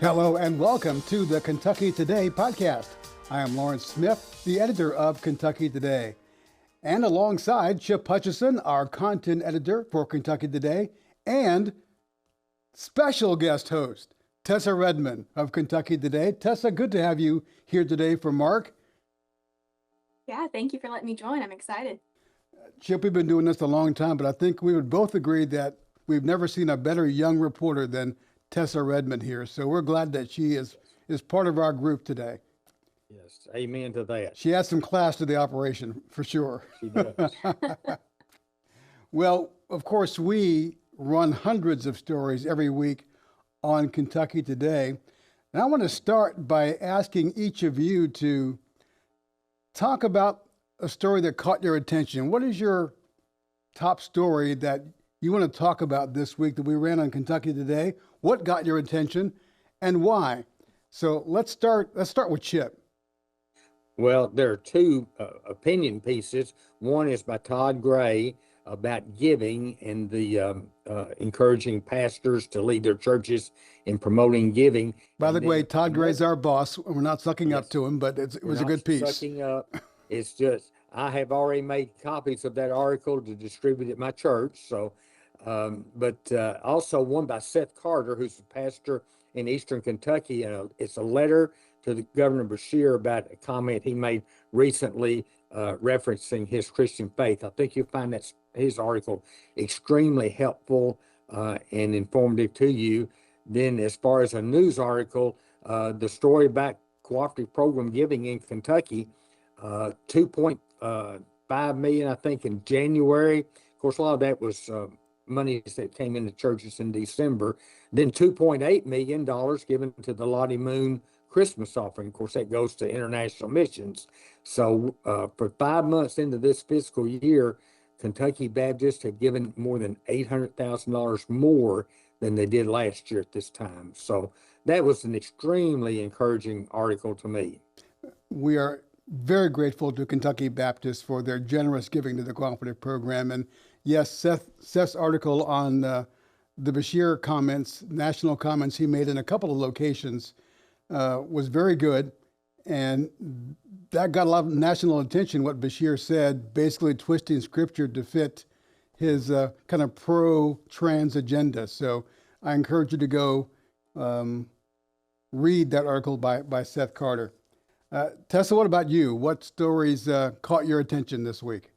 Hello and welcome to the Kentucky Today podcast. I am Lawrence Smith, the editor of Kentucky Today. And alongside Chip Hutchison, our content editor for Kentucky Today, and special guest host, Tessa Redmond of Kentucky Today. Tessa, good to have you here today for Mark. Yeah, thank you for letting me join. I'm excited. Chip, we've been doing this a long time, but I think we would both agree that we've never seen a better young reporter than Tessa Redmond here. So we're glad that she is part of our group today. Yes, amen to that. She adds some class to the operation, for sure. She does. Well, of course, we run hundreds of stories every week on Kentucky Today. And I want to start by asking each of you to talk about a story that caught your attention. What is your top story that you want to talk about this week that we ran on Kentucky Today? What got your attention and why? So let's start with Chip. Well, there are two opinion pieces. One is by Todd Gray about giving and the encouraging pastors to lead their churches in promoting giving. By the way, Todd Gray's our boss. We're not sucking up to him, but it was a good piece. Sucking up. It's just, I have already made copies of that article to distribute at my church. So, but also one by Seth Carter, who's a pastor in Eastern Kentucky. It's a letter to the Governor Bashir about a comment he made recently referencing his Christian faith. I think you'll find that his article extremely helpful and informative to you. Then as far as a news article, the story about cooperative program giving in Kentucky, 2.5 million, I think, in January. Of course, a lot of that was monies that came into churches in December. Then $2.8 million given to the Lottie Moon Christmas offering. Of course, that goes to international missions. So for 5 months into this fiscal year, Kentucky Baptists have given more than $800,000 more than they did last year at this time. So that was an extremely encouraging article to me. We are very grateful to Kentucky Baptists for their generous giving to the cooperative program. And yes, Seth's article on the Bashir comments, national comments he made in a couple of locations was very good. And that got a lot of national attention, what Bashir said, basically twisting scripture to fit his kind of pro-trans agenda. So I encourage you to go read that article by Seth Carter. Tessa, what about you? What stories caught your attention this week?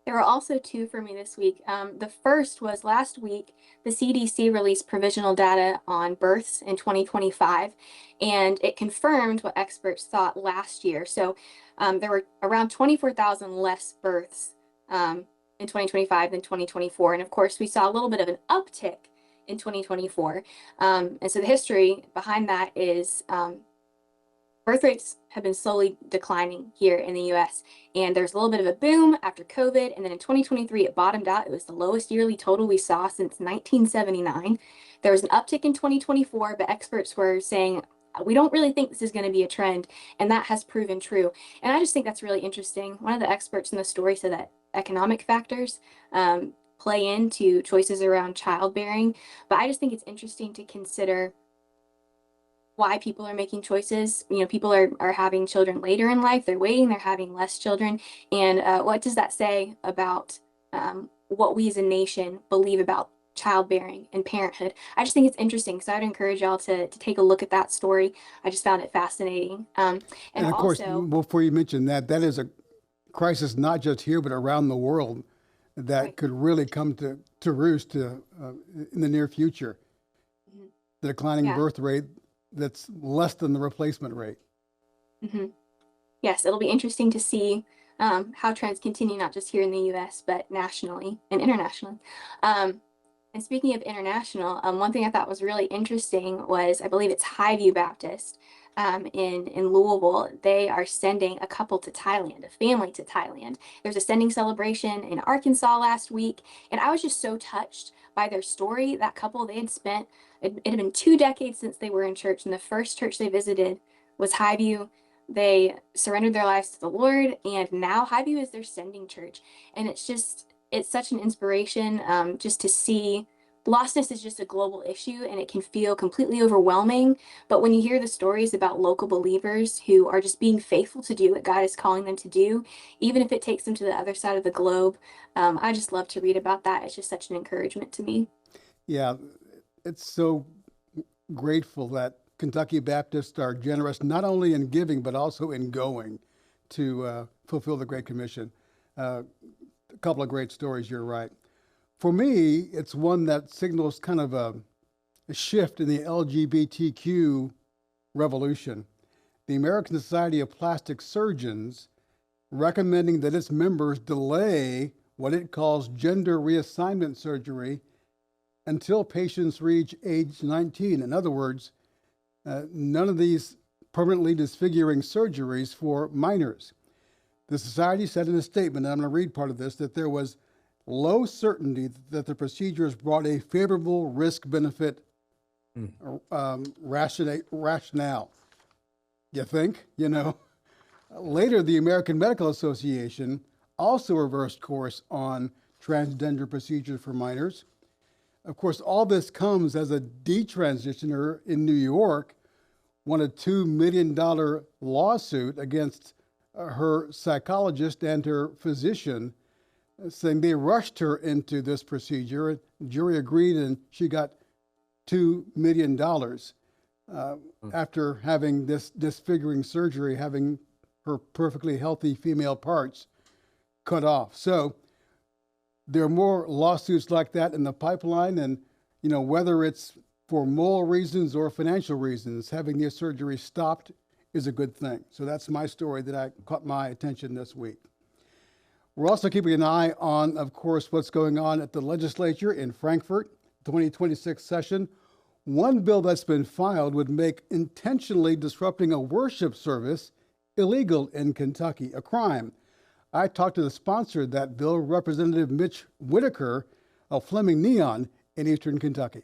There were also two for me this week. The first was last week, the CDC released provisional data on births in 2025, and it confirmed what experts thought last year. So there were around 24,000 less births in 2025 than 2024. And of course, we saw a little bit of an uptick in 2024. And so the history behind that is birth rates have been slowly declining here in the US. And there's a little bit of a boom after COVID. And then in 2023, it bottomed out. It was the lowest yearly total we saw since 1979. There was an uptick in 2024, but experts were saying, we don't really think this is going to be a trend. And that has proven true. And I just think that's really interesting. One of the experts in the story said that economic factors play into choices around childbearing. But I just think it's interesting to consider why people are making choices. You know, people are having children later in life, they're waiting, they're having less children. And what does that say about what we as a nation believe about childbearing and parenthood? I just think it's interesting. So I'd encourage y'all to take a look at that story. I just found it fascinating. And of course, before you mention that is a crisis not just here, but around the world that right. could really come to roost in the near future. Mm-hmm. The declining birth rate that's less than the replacement rate. Mm-hmm. Yes, it'll be interesting to see how trends continue, not just here in the U.S., but nationally and internationally. And speaking of international, one thing I thought was really interesting was, I believe it's Highview Baptist in Louisville. They are sending a couple to Thailand, a family to Thailand. There's a sending celebration in Arkansas last week, and I was just so touched by their story. That couple, they had spent, it had been 2 decades since they were in church, and the first church they visited was Highview. They surrendered their lives to the Lord, and now Highview is their sending church. And it's such an inspiration just to see lostness is just a global issue and it can feel completely overwhelming. But when you hear the stories about local believers who are just being faithful to do what God is calling them to do, even if it takes them to the other side of the globe, I just love to read about that. It's just such an encouragement to me. Yeah, it's so grateful that Kentucky Baptists are generous not only in giving but also in going to fulfill the Great Commission. A couple of great stories, you're right. For me, it's one that signals kind of a shift in the LGBTQ revolution. The American Society of Plastic Surgeons recommending that its members delay what it calls gender reassignment surgery until patients reach age 19. In other words, none of these permanently disfiguring surgeries for minors. The society said in a statement, and I'm going to read part of this, that there was low certainty that the procedures brought a favorable risk-benefit rationale. You think? You know? Later, the American Medical Association also reversed course on transgender procedures for minors. Of course, all this comes as a detransitioner in New York won a $2 million lawsuit against her psychologist and her physician, saying they rushed her into this procedure. The jury agreed, and she got $2 million after having this disfiguring surgery, having her perfectly healthy female parts cut off. So there are more lawsuits like that in the pipeline, and whether it's for moral reasons or financial reasons, having these surgeries stopped is a good thing. So that's my story that caught my attention this week. We're also keeping an eye on, of course, what's going on at the legislature in Frankfurt, 2026 session. One bill that's been filed would make intentionally disrupting a worship service illegal in Kentucky, a crime. I talked to the sponsor of that bill, Representative Mitch Whitaker of Fleming Neon in Eastern Kentucky.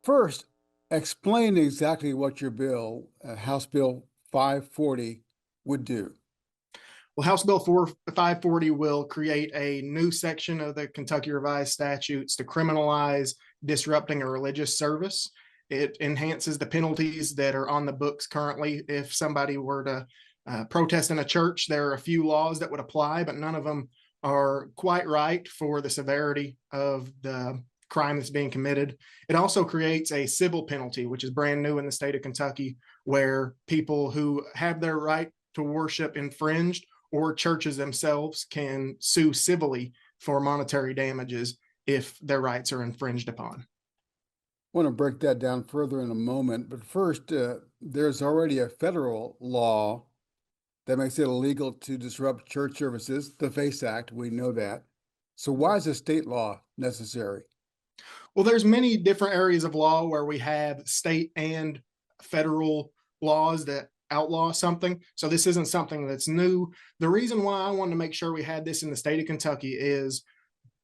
First, explain exactly what your bill, House Bill 540, would do. Well, House Bill 540 will create a new section of the Kentucky Revised Statutes to criminalize disrupting a religious service. It enhances the penalties that are on the books currently. If somebody were to protest in a church, there are a few laws that would apply, but none of them are quite right for the severity of the crime that's being committed. It also creates a civil penalty, which is brand new in the state of Kentucky, where people who have their right to worship infringed or churches themselves can sue civilly for monetary damages if their rights are infringed upon. I want to break that down further in a moment, but first, there's already a federal law that makes it illegal to disrupt church services, the FACE Act, we know that. So why is a state law necessary? Well, there's many different areas of law where we have state and federal laws that outlaw something. So this isn't something that's new. The reason why I wanted to make sure we had this in the state of Kentucky is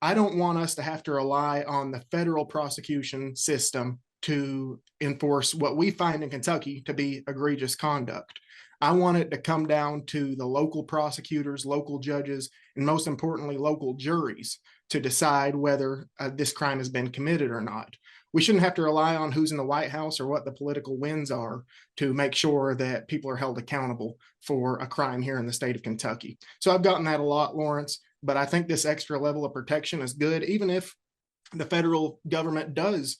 I don't want us to have to rely on the federal prosecution system to enforce what we find in Kentucky to be egregious conduct. I want it to come down to the local prosecutors, local judges, and most importantly, local juries to decide whether this crime has been committed or not. We shouldn't have to rely on who's in the White House or what the political winds are to make sure that people are held accountable for a crime here in the state of Kentucky. So I've gotten that a lot, Lawrence, but I think this extra level of protection is good, even if the federal government does,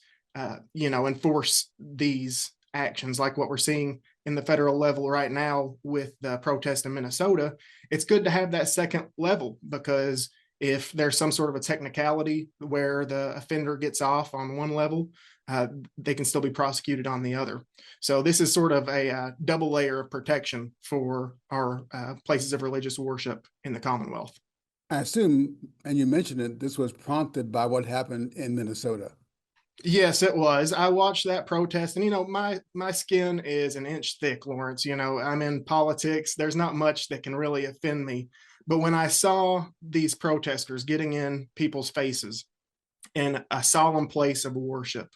enforce these actions like what we're seeing in the federal level right now with the protest in Minnesota. It's good to have that second level, because if there's some sort of a technicality where the offender gets off on one level, they can still be prosecuted on the other. So this is sort of a double layer of protection for our places of religious worship in the Commonwealth. I assume, and you mentioned it, this was prompted by what happened in Minnesota. Yes, it was. I watched that protest, and my skin is an inch thick, Lawrence. I'm in politics. There's not much that can really offend me. But when I saw these protesters getting in people's faces in a solemn place of worship,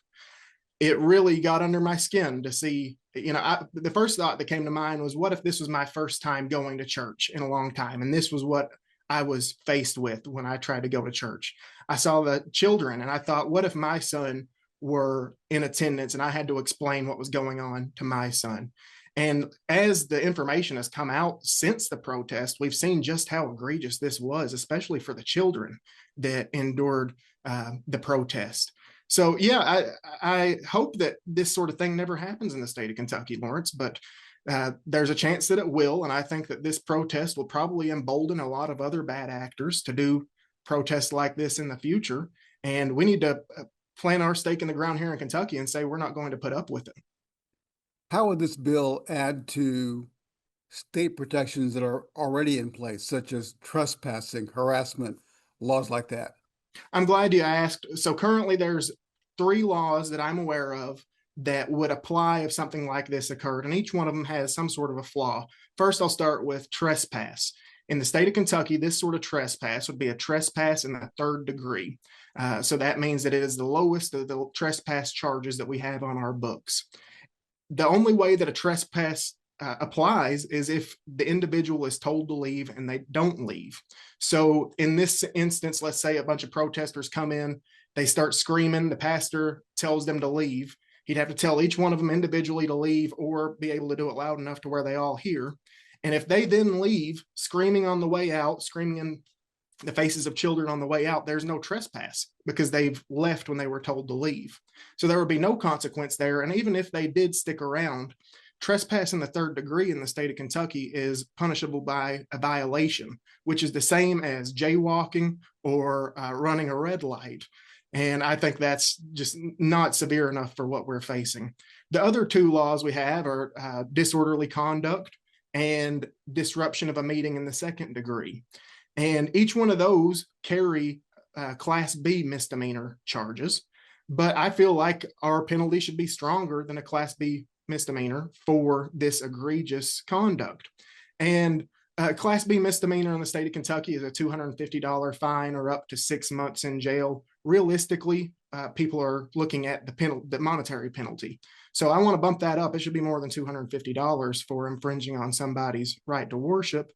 it really got under my skin to see, the first thought that came to mind was, what if this was my first time going to church in a long time? And this was what I was faced with when I tried to go to church. I saw the children and I thought, what if my son were in attendance and I had to explain what was going on to my son? And as the information has come out since the protest, we've seen just how egregious this was, especially for the children that endured the protest. So yeah, I hope that this sort of thing never happens in the state of Kentucky, Lawrence, but there's a chance that it will. And I think that this protest will probably embolden a lot of other bad actors to do protests like this in the future. And we need to plant our stake in the ground here in Kentucky and say we're not going to put up with it. How would this bill add to state protections that are already in place, such as trespassing, harassment, laws like that? I'm glad you asked. So currently there's 3 laws that I'm aware of that would apply if something like this occurred, and each one of them has some sort of a flaw. First, I'll start with trespass. In the state of Kentucky, this sort of trespass would be a trespass in the 3rd degree. So that means that it is the lowest of the trespass charges that we have on our books. The only way that a trespass applies is if the individual is told to leave and they don't leave. So in this instance, let's say a bunch of protesters come in, they start screaming, the pastor tells them to leave. He'd have to tell each one of them individually to leave or be able to do it loud enough to where they all hear. And if they then leave screaming on the way out, screaming in the faces of children on the way out, there's no trespass because they've left when they were told to leave. So there would be no consequence there. And even if they did stick around, trespass in the 3rd degree in the state of Kentucky is punishable by a violation, which is the same as jaywalking or running a red light. And I think that's just not severe enough for what we're facing. The other 2 laws we have are disorderly conduct and disruption of a meeting in the 2nd degree. And each one of those carry Class B misdemeanor charges. But I feel like our penalty should be stronger than a Class B misdemeanor for this egregious conduct. And Class B misdemeanor in the state of Kentucky is a $250 fine or up to 6 months in jail. Realistically, people are looking at the monetary penalty. So I want to bump that up. It should be more than $250 for infringing on somebody's right to worship.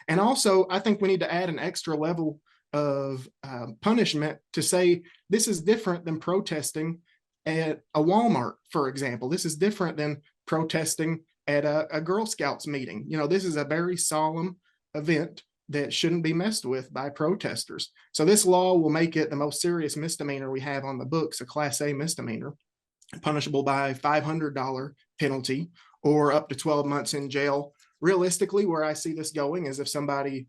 And also, I think we need to add an extra level of punishment to say this is different than protesting at a Walmart, for example. This is different than protesting at a Girl Scouts meeting. You know, this is a very solemn event that shouldn't be messed with by protesters. So this law will make it the most serious misdemeanor we have on the books, a Class A misdemeanor, punishable by a $500 penalty or up to 12 months in jail. Realistically, where I see this going is if somebody,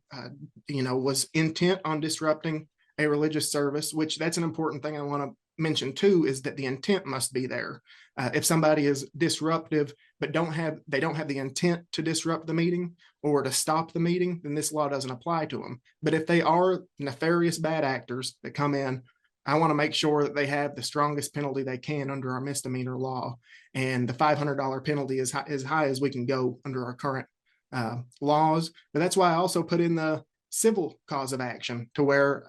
was intent on disrupting a religious service, which that's an important thing I want to mention too, is that the intent must be there. If somebody is disruptive but they don't have the intent to disrupt the meeting or to stop the meeting, then this law doesn't apply to them. But if they are nefarious bad actors that come in, I want to make sure that they have the strongest penalty they can under our misdemeanor law, and the $500 penalty is as high as we can go under our current laws. But that's why I also put in the civil cause of action to where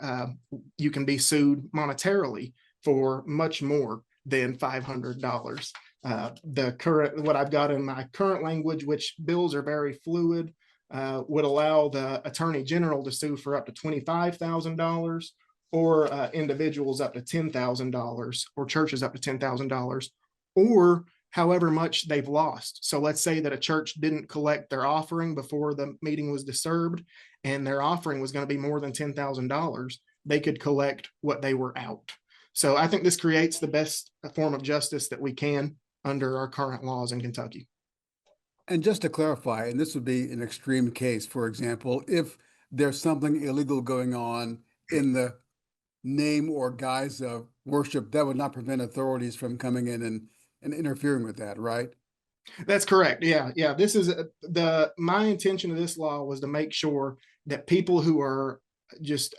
you can be sued monetarily for much more than $500. What I've got in my current language, which bills are very fluid, would allow the attorney general to sue for up to $25,000 or individuals up to $10,000 or churches up to $10,000 or however much they've lost. So let's say that a church didn't collect their offering before the meeting was disturbed and their offering was going to be more than $10,000. They could collect what they were out. So I think this creates the best form of justice that we can under our current laws in Kentucky. And just to clarify, and this would be an extreme case, for example, if there's something illegal going on in the name or guise of worship, that would not prevent authorities from coming in and interfering with that, right? That's correct. Yeah. This is my intention of this law was to make sure that people who are just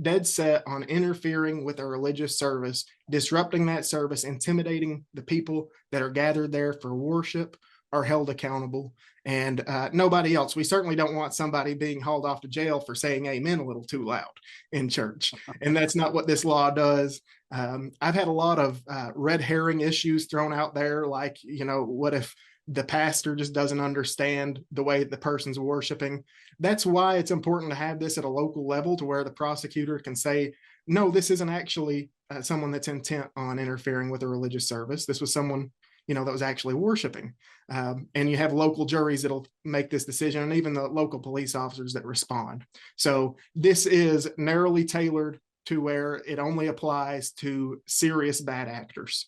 dead set on interfering with a religious service, disrupting that service, intimidating the people that are gathered there for worship are held accountable, and nobody else. We certainly don't want somebody being hauled off to jail for saying amen a little too loud in church. And that's not what this law does. I've had a lot of red herring issues thrown out there. Like, what if the pastor just doesn't understand the way the person's worshiping. That's why it's important to have this at a local level to where the prosecutor can say, no, this isn't actually someone that's intent on interfering with a religious service. This was someone, that was actually worshiping. And you have local juries that'll make this decision, and even the local police officers that respond. So this is narrowly tailored to where it only applies to serious bad actors.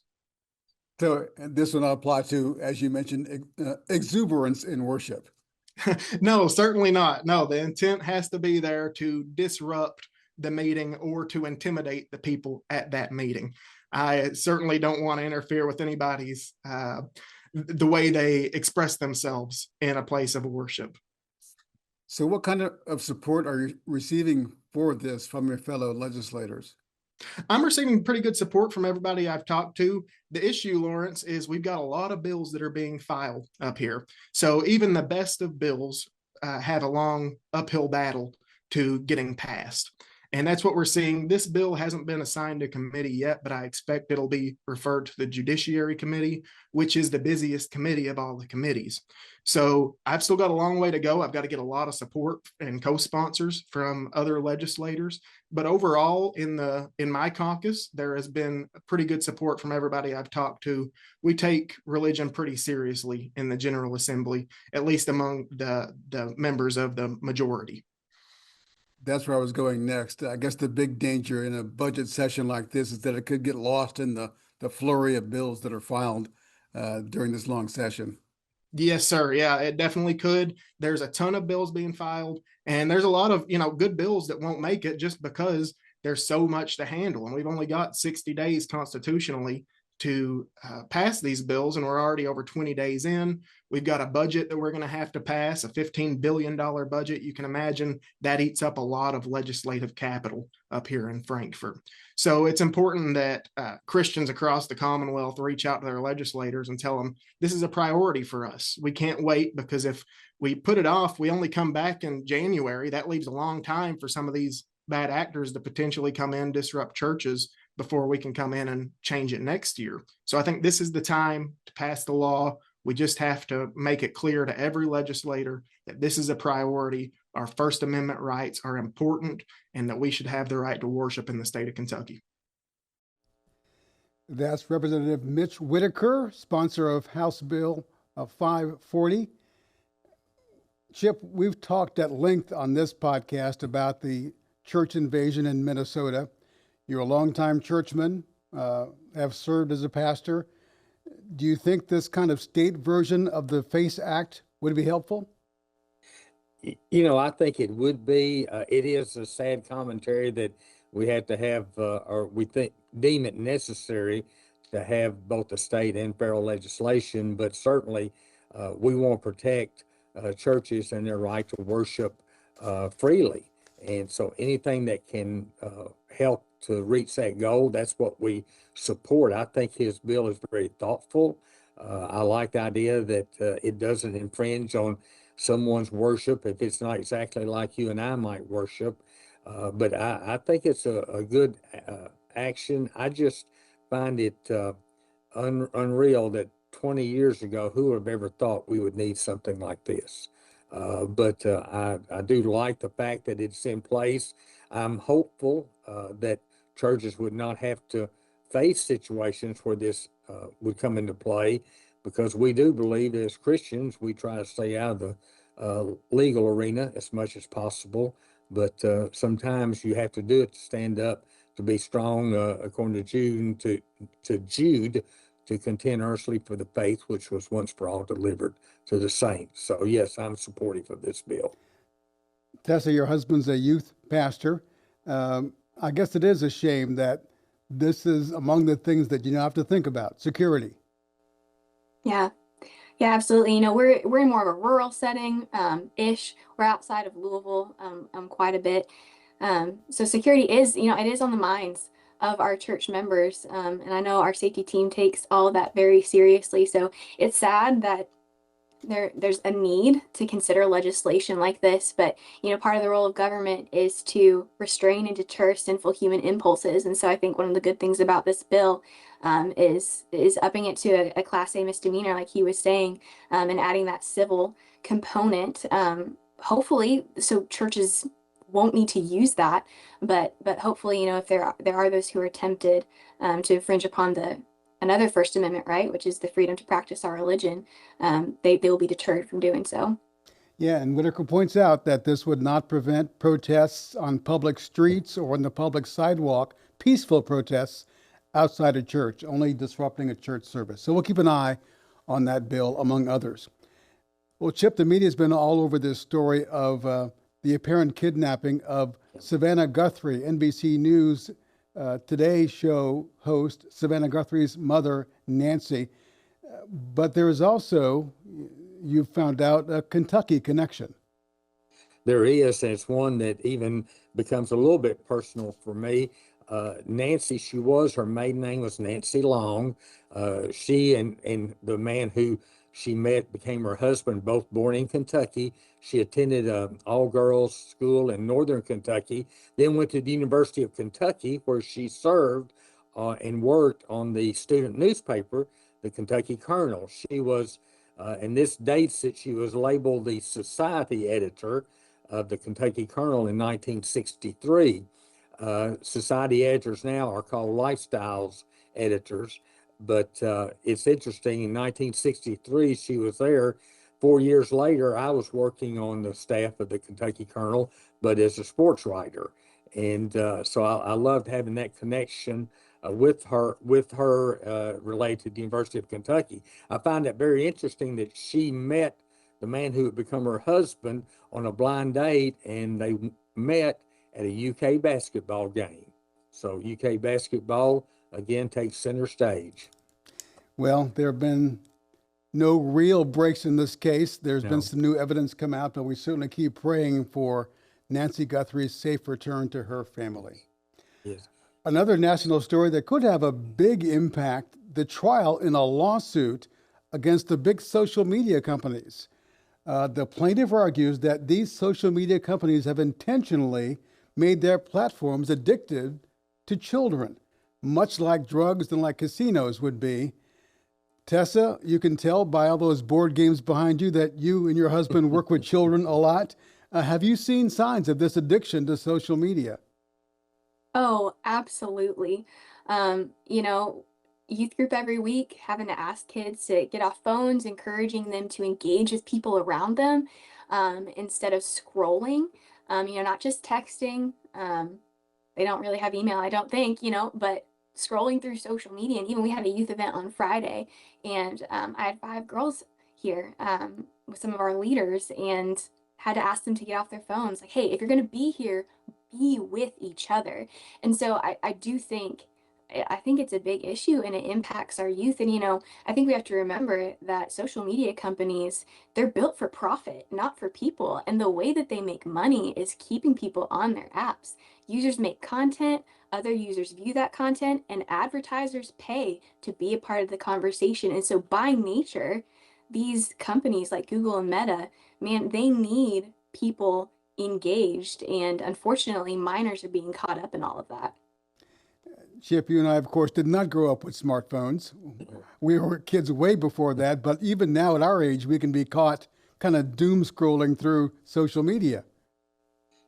So this will not apply to, as you mentioned, exuberance in worship. No, certainly not. No, the intent has to be there to disrupt the meeting or to intimidate the people at that meeting. I certainly don't want to interfere with anybody's the way they express themselves in a place of worship. So what kind of support are you receiving for this from your fellow legislators? I'm receiving pretty good support from everybody I've talked to. The issue, Lawrence, is we've got a lot of bills that are being filed up here. So even the best of bills have a long uphill battle to getting passed. And that's what we're seeing. This bill hasn't been assigned to committee yet, but I expect it'll be referred to the Judiciary Committee, which is the busiest committee of all the committees. So I've still got a long way to go. I've got to get a lot of support and co-sponsors from other legislators. But overall, in my caucus, there has been pretty good support from everybody I've talked to. We take religion pretty seriously in the General Assembly, at least among the members of the majority. That's where I was going next. I guess the big danger in a budget session like this is that it could get lost in the flurry of bills that are filed during this long session. Yes, sir. Yeah, it definitely could. There's a ton of bills being filed, and there's a lot of, good bills that won't make it just because there's so much to handle. And we've only got 60 days constitutionally to pass these bills, and we're already over 20 days in. We've got a budget that we're going to have to pass, a $15 billion budget. You can imagine that eats up a lot of legislative capital up here in Frankfort. So it's important that Christians across the Commonwealth reach out to their legislators and tell them this is a priority for us. We can't wait, because if we put it off, we only come back in January. That leaves a long time for some of these bad actors to potentially come in, disrupt churches before we can come in and change it next year. So I think this is the time to pass the law. We just have to make it clear to every legislator that this is a priority. Our First Amendment rights are important, and that we should have the right to worship in the state of Kentucky. That's Representative Mitch Whitaker, sponsor of House Bill 540. Chip, we've talked at length on this podcast about the church invasion in Minnesota. You're a longtime churchman, have served as a pastor. Do you think this kind of state version of the FACE Act would be helpful? I think it would be. It is a sad commentary that we have to have, or we deem it necessary to have both the state and federal legislation, but certainly we want to protect churches and their right to worship freely. And so anything that can help to reach that goal, that's what we support. I think his bill is very thoughtful. I like the idea that it doesn't infringe on someone's worship if it's not exactly like you and I might worship. But I think it's a good action. I just find it unreal that 20 years ago, who would have ever thought we would need something like this? But I do like the fact that it's in place. I'm hopeful that churches would not have to face situations where this would come into play, because we do believe as Christians, we try to stay out of the legal arena as much as possible. But sometimes you have to do it to stand up, to be strong, according to Jude, to contend earnestly for the faith which was once for all delivered to the saints. So yes, I'm supportive of this bill. Tessa, your husband's a youth pastor. I guess it is a shame that this is among the things that you have to think about, security. Yeah. Yeah, absolutely. We're in more of a rural setting, ish. We're outside of Louisville, quite a bit. So security is, it is on the minds of our church members. And I know our safety team takes all of that very seriously. So it's sad that there's a need to consider legislation like this, but part of the role of government is to restrain and deter sinful human impulses. And so I think one of the good things about this bill is upping it to a Class A misdemeanor, like he was saying, and adding that civil component. Hopefully, so churches won't need to use that, but hopefully, if there are those who are tempted to infringe upon another First Amendment right, which is the freedom to practice our religion, they will be deterred from doing so. Yeah, and Whitaker points out that this would not prevent protests on public streets or on the public sidewalk, peaceful protests outside a church, only disrupting a church service. So we'll keep an eye on that bill, among others. Well, Chip, the media's been all over this story of the apparent kidnapping of Savannah Guthrie, NBC News Today show host Savannah Guthrie's mother, Nancy. But there is also, you found out, a Kentucky connection. There is, and it's one that even becomes a little bit personal for me. Nancy, her maiden name was Nancy Long. She and the man who she met became her husband, both born in Kentucky. She attended an all-girls school in northern Kentucky, then went to the University of Kentucky, where she served and worked on the student newspaper, the Kentucky Colonel. She was, and this dates that she was labeled the society editor of the Kentucky Colonel in 1963. Society editors now are called lifestyles editors. But it's interesting, in 1963, she was there. 4 years later, I was working on the staff of the Kentucky Colonel, but as a sports writer. And so I loved having that connection with her related to the University of Kentucky. I find it very interesting that she met the man who would become her husband on a blind date, and they met at a UK basketball game. So UK basketball, again, takes center stage. Well, there have been no real breaks in this case. There's been some new evidence come out, but we certainly keep praying for Nancy Guthrie's safe return to her family. Yes. Another national story that could have a big impact, the trial in a lawsuit against the big social media companies. The plaintiff argues that these social media companies have intentionally made their platforms addicted to children, much like drugs and like casinos would be. Tessa, you can tell by all those board games behind you that you and your husband work with children a lot. Have you seen signs of this addiction to social media? Oh, absolutely. Youth group every week, having to ask kids to get off phones, encouraging them to engage with people around them instead of scrolling, not just texting. They don't really have email, I don't think, but scrolling through social media. And even we had a youth event on Friday, and I had 5 girls here with some of our leaders, and had to ask them to get off their phones. Like, hey, if you're going to be here, be with each other. And so I think it's a big issue, and it impacts our youth. And, I think we have to remember that social media companies, they're built for profit, not for people. And the way that they make money is keeping people on their apps. Users make content, other users view that content, and advertisers pay to be a part of the conversation. And so by nature, these companies like Google and Meta, man, they need people engaged. And unfortunately, minors are being caught up in all of that. Chip, you and I, of course, did not grow up with smartphones. We were kids way before that, but even now at our age, we can be caught kind of doom scrolling through social media.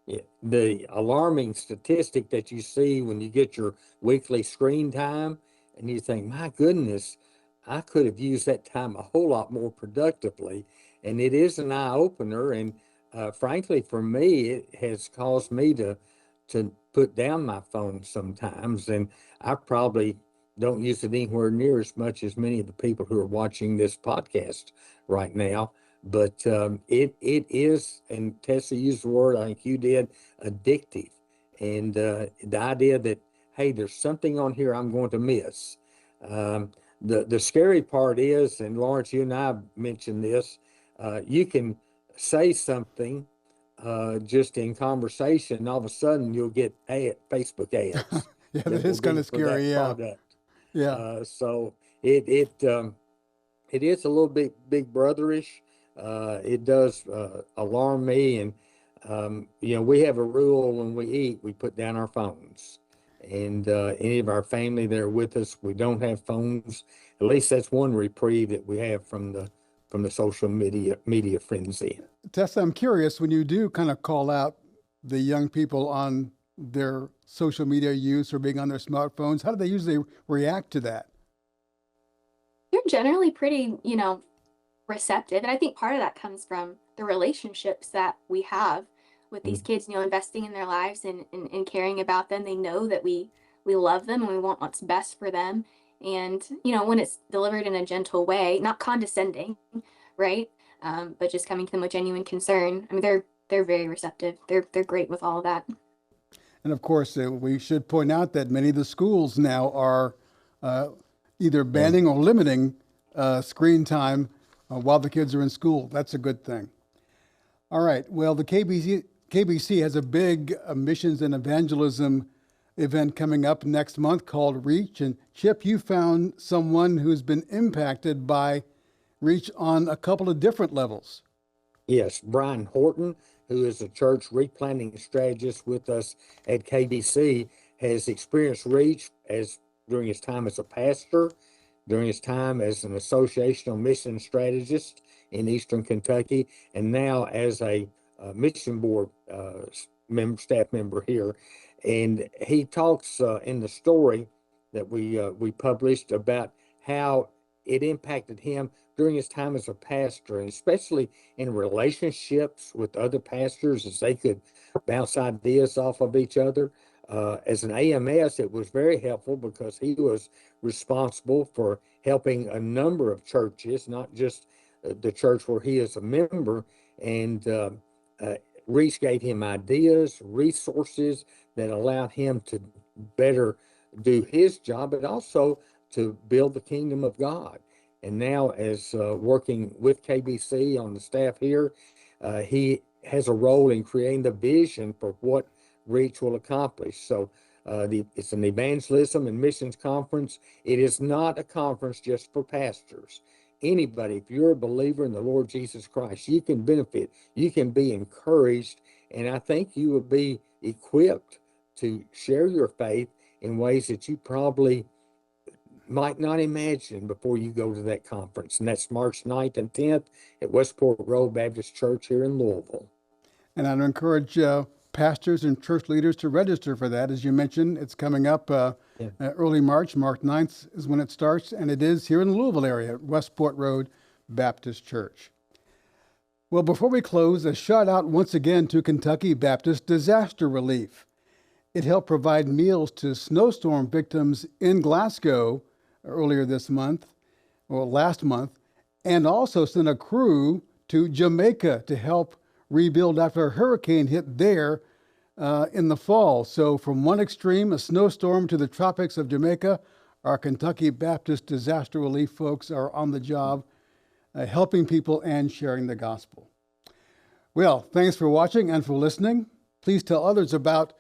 Yeah, the alarming statistic that you see when you get your weekly screen time, and you think, my goodness, I could have used that time a whole lot more productively. And it is an eye opener. And frankly, for me, it has caused me to put down my phone sometimes. And I probably don't use it anywhere near as much as many of the people who are watching this podcast right now. But it is, and Tessa used the word, I think you did, addictive. And the idea that, hey, there's something on here I'm going to miss. The scary part is, and Lawrence, you and I mentioned this, you can say something just in conversation, and all of a sudden you'll get Facebook ads. Yeah, that is kind of scary. Yeah. Product. Yeah. So it is a little bit big brotherish. It does alarm me. And, we have a rule when we eat, we put down our phones. And any of our family that are with us, we don't have phones. At least that's one reprieve that we have from the social media frenzy. Tessa, I'm curious, when you do kind of call out the young people on their social media use or being on their smartphones, how do they usually react to that? They're generally pretty, receptive. And I think part of that comes from the relationships that we have with these kids, investing in their lives and caring about them. They know that we love them and we want what's best for them. And, when it's delivered in a gentle way, not condescending, right? But just coming to them with genuine concern. I mean, they're very receptive. They're great with all of that. And of course, we should point out that many of the schools now are either banning or limiting screen time while the kids are in school. That's a good thing. All right. Well, the KBC has a big missions and evangelism event coming up next month called Reach. And Chip, you found someone who's been impacted by Reach on a couple of different levels. Yes, Brian Horton, who is a church replanting strategist with us at KBC, has experienced Reach during his time as a pastor, during his time as an associational mission strategist in Eastern Kentucky, and now as a mission board staff member here. And he talks in the story that we published about how it impacted him during his time as a pastor, and especially in relationships with other pastors as they could bounce ideas off of each other. As an AMS, it was very helpful because he was responsible for helping a number of churches, not just the church where he is a member. And Reese gave him ideas, resources that allowed him to better do his job, but also to build the kingdom of God. And now, as working with KBC on the staff here, he has a role in creating the vision for what Reach will accomplish. So it's an evangelism and missions conference. It is not a conference just for pastors. Anybody, if you're a believer in the Lord Jesus Christ, you can benefit, you can be encouraged, and I think you will be equipped to share your faith in ways that you probably might not imagine before you go to that conference. And that's March 9th and 10th at Westport Road Baptist Church here in Louisville. And I'd encourage pastors and church leaders to register for that. As you mentioned, it's coming up early March. March 9th is when it starts, and it is here in the Louisville area at Westport Road Baptist Church. Well, before we close, a shout out once again to Kentucky Baptist Disaster Relief. It helped provide meals to snowstorm victims in Glasgow earlier this month, or last month, and also sent a crew to Jamaica to help rebuild after a hurricane hit there in the fall. So from one extreme, a snowstorm, to the tropics of Jamaica, our Kentucky Baptist Disaster Relief folks are on the job helping people and sharing the gospel. Well, thanks for watching and for listening. Please tell others about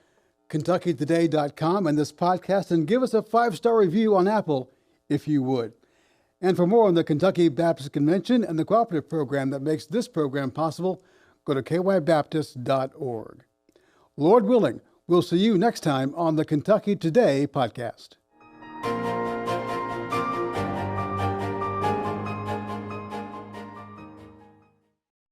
KentuckyToday.com and this podcast, and give us a 5-star review on Apple if you would. And for more on the Kentucky Baptist Convention and the cooperative program that makes this program possible, go to kybaptist.org. Lord willing, we'll see you next time on the Kentucky Today podcast.